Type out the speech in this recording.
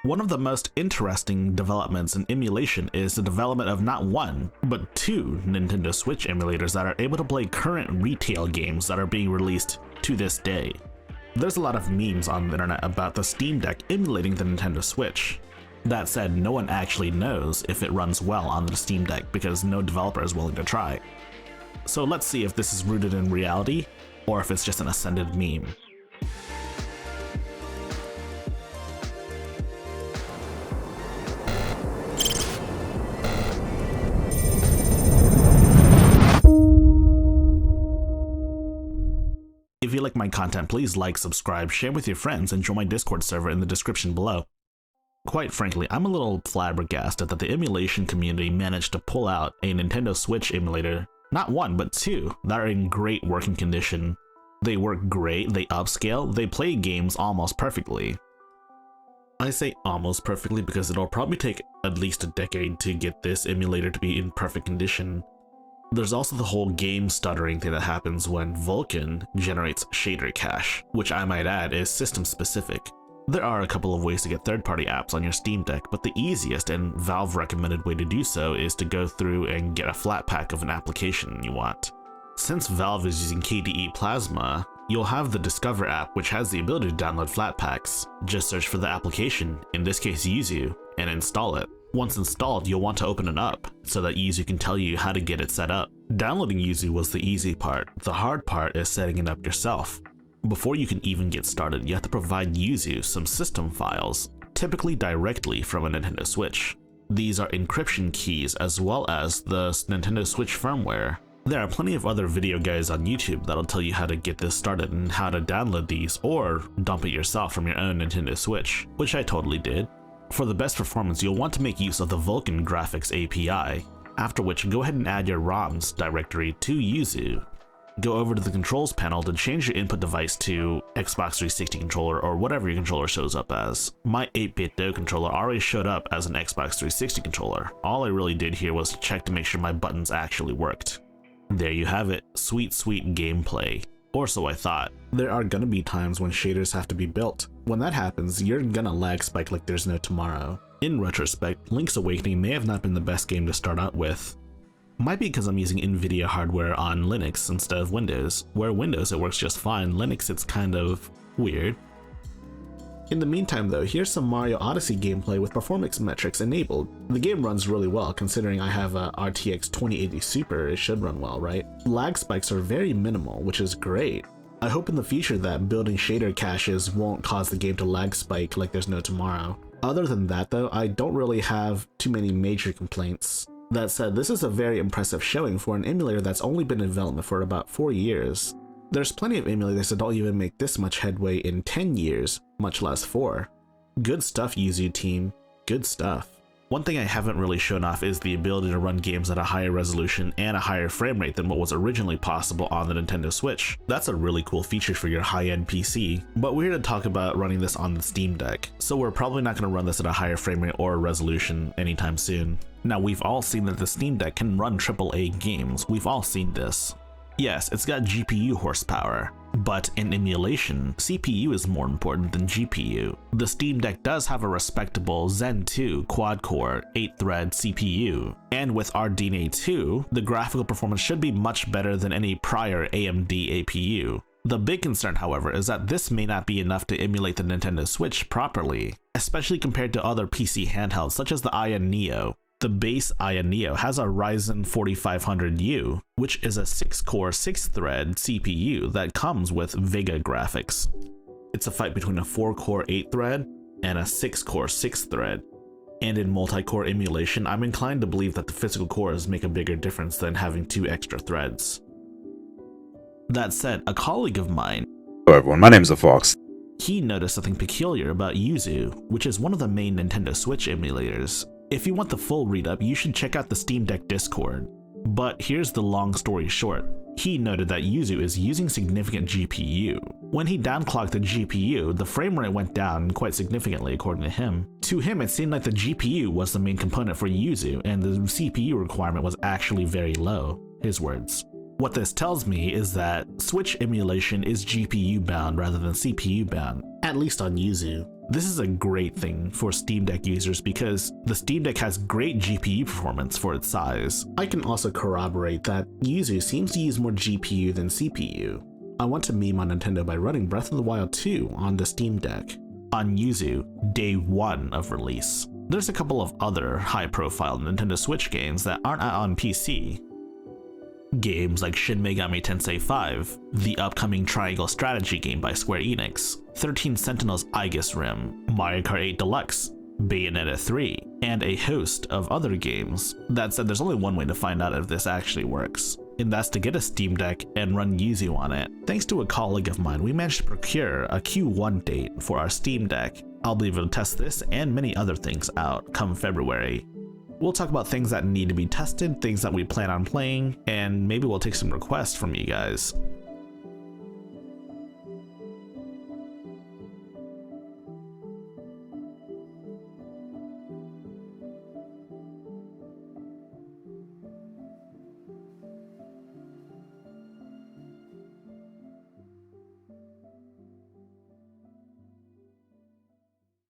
One of the most interesting developments in emulation is the development of not one, but two Nintendo Switch emulators that are able to play current retail games that are being released to this day. There's a lot of memes on the internet about the Steam Deck emulating the Nintendo Switch. That said, no one actually knows if it runs well on the Steam Deck because no developer is willing to try. So let's see if this is rooted in reality or if it's just an ascended meme. If you like my content, please like, subscribe, share with your friends, and join my Discord server in the description below. Quite frankly, I'm a little flabbergasted that the emulation community managed to pull out a Nintendo Switch emulator, not one, but two, that are in great working condition. They work great, they upscale, they play games almost perfectly. I say almost perfectly because it'll probably take at least a decade to get this emulator to be in perfect condition. There's also the whole game stuttering thing that happens when Vulkan generates shader cache, which I might add is system specific. There are a couple of ways to get third-party apps on your Steam Deck, but the easiest and Valve recommended way to do so is to go through and get a flat pack of an application you want. Since Valve is using KDE Plasma, you'll have the Discover app which has the ability to download flat packs. Just search for the application, in this case Yuzu, and install it. Once installed, you'll want to open it up so that Yuzu can tell you how to get it set up. Downloading Yuzu was the easy part. The hard part is setting it up yourself. Before you can even get started, you have to provide Yuzu some system files, typically directly from a Nintendo Switch. These are encryption keys as well as the Nintendo Switch firmware. There are plenty of other video guides on YouTube that'll tell you how to get this started and how to download these or dump it yourself from your own Nintendo Switch, which I totally did. For the best performance, you'll want to make use of the Vulkan graphics API, after which go ahead and add your ROMs directory to Yuzu. Go over to the controls panel to change your input device to Xbox 360 controller or whatever your controller shows up as. My 8-bit Do controller already showed up as an Xbox 360 controller. All I really did here was check to make sure my buttons actually worked. There you have it, sweet gameplay. Or so I thought. There are gonna be times when shaders have to be built. When that happens, you're gonna lag spike like there's no tomorrow. In retrospect, Link's Awakening may have not been the best game to start out with. Might be because I'm using NVIDIA hardware on Linux instead of Windows. Where Windows it works just fine, Linux it's kind of weird. In the meantime though, here's some Mario Odyssey gameplay with performance metrics enabled. The game runs really well considering I have a RTX 2080 Super, it should run well, right? Lag spikes are very minimal, which is great. I hope in the future that building shader caches won't cause the game to lag spike like there's no tomorrow. Other than that though, I don't really have too many major complaints. That said, this is a very impressive showing for an emulator that's only been in development for about 4 years. There's plenty of emulators that don't even make this much headway in 10 years, much less 4. Good stuff, Yuzu team. Good stuff. One thing I haven't really shown off is the ability to run games at a higher resolution and a higher frame rate than what was originally possible on the Nintendo Switch. That's a really cool feature for your high-end PC, but we're here to talk about running this on the Steam Deck, so we're probably not going to run this at a higher frame rate or resolution anytime soon. Now, we've all seen that the Steam Deck can run AAA games. We've all seen this. Yes, it's got GPU horsepower, but in emulation, CPU is more important than GPU. The Steam Deck does have a respectable Zen 2 quad-core 8-thread CPU, and with RDNA 2, the graphical performance should be much better than any prior AMD APU. The big concern, however, is that this may not be enough to emulate the Nintendo Switch properly, especially compared to other PC handhelds such as the Aya Neo. The base Aya Neo has a Ryzen 4500U, which is a 6-core 6-thread CPU that comes with Vega graphics. It's a fight between a 4-core 8-thread and a 6-core 6-thread. And in multi-core emulation, I'm inclined to believe that the physical cores make a bigger difference than having 2 extra threads. That said, a colleague of mine, Hello everyone, my name is Phawx. He noticed something peculiar about Yuzu, which is one of the main Nintendo Switch emulators. If you want the full read-up, you should check out the Steam Deck Discord. But here's the long story short. He noted that Yuzu is using significant GPU. When he downclocked the GPU, the frame rate went down quite significantly according to him. To him, it seemed like the GPU was the main component for Yuzu, and the CPU requirement was actually very low, his words. What this tells me is that Switch emulation is GPU bound rather than CPU bound, at least on Yuzu. This is a great thing for Steam Deck users because the Steam Deck has great GPU performance for its size. I can also corroborate that Yuzu seems to use more GPU than CPU. I want to meme on Nintendo by running Breath of the Wild 2 on the Steam Deck on Yuzu day 1 of release. There's a couple of other high-profile Nintendo Switch games that aren't out on PC. Games like Shin Megami Tensei 5, the upcoming triangle strategy game by Square Enix, 13 Sentinels Aegis Rim, Mario Kart 8 Deluxe, Bayonetta 3, and a host of other games. That said, there's only one way to find out if this actually works, and that's to get a Steam Deck and run Yuzu on it. Thanks to a colleague of mine, we managed to procure a Q1 date for our Steam Deck. I'll be able to test this and many other things out come February. We'll talk about things that need to be tested, things that we plan on playing, and maybe we'll take some requests from you guys.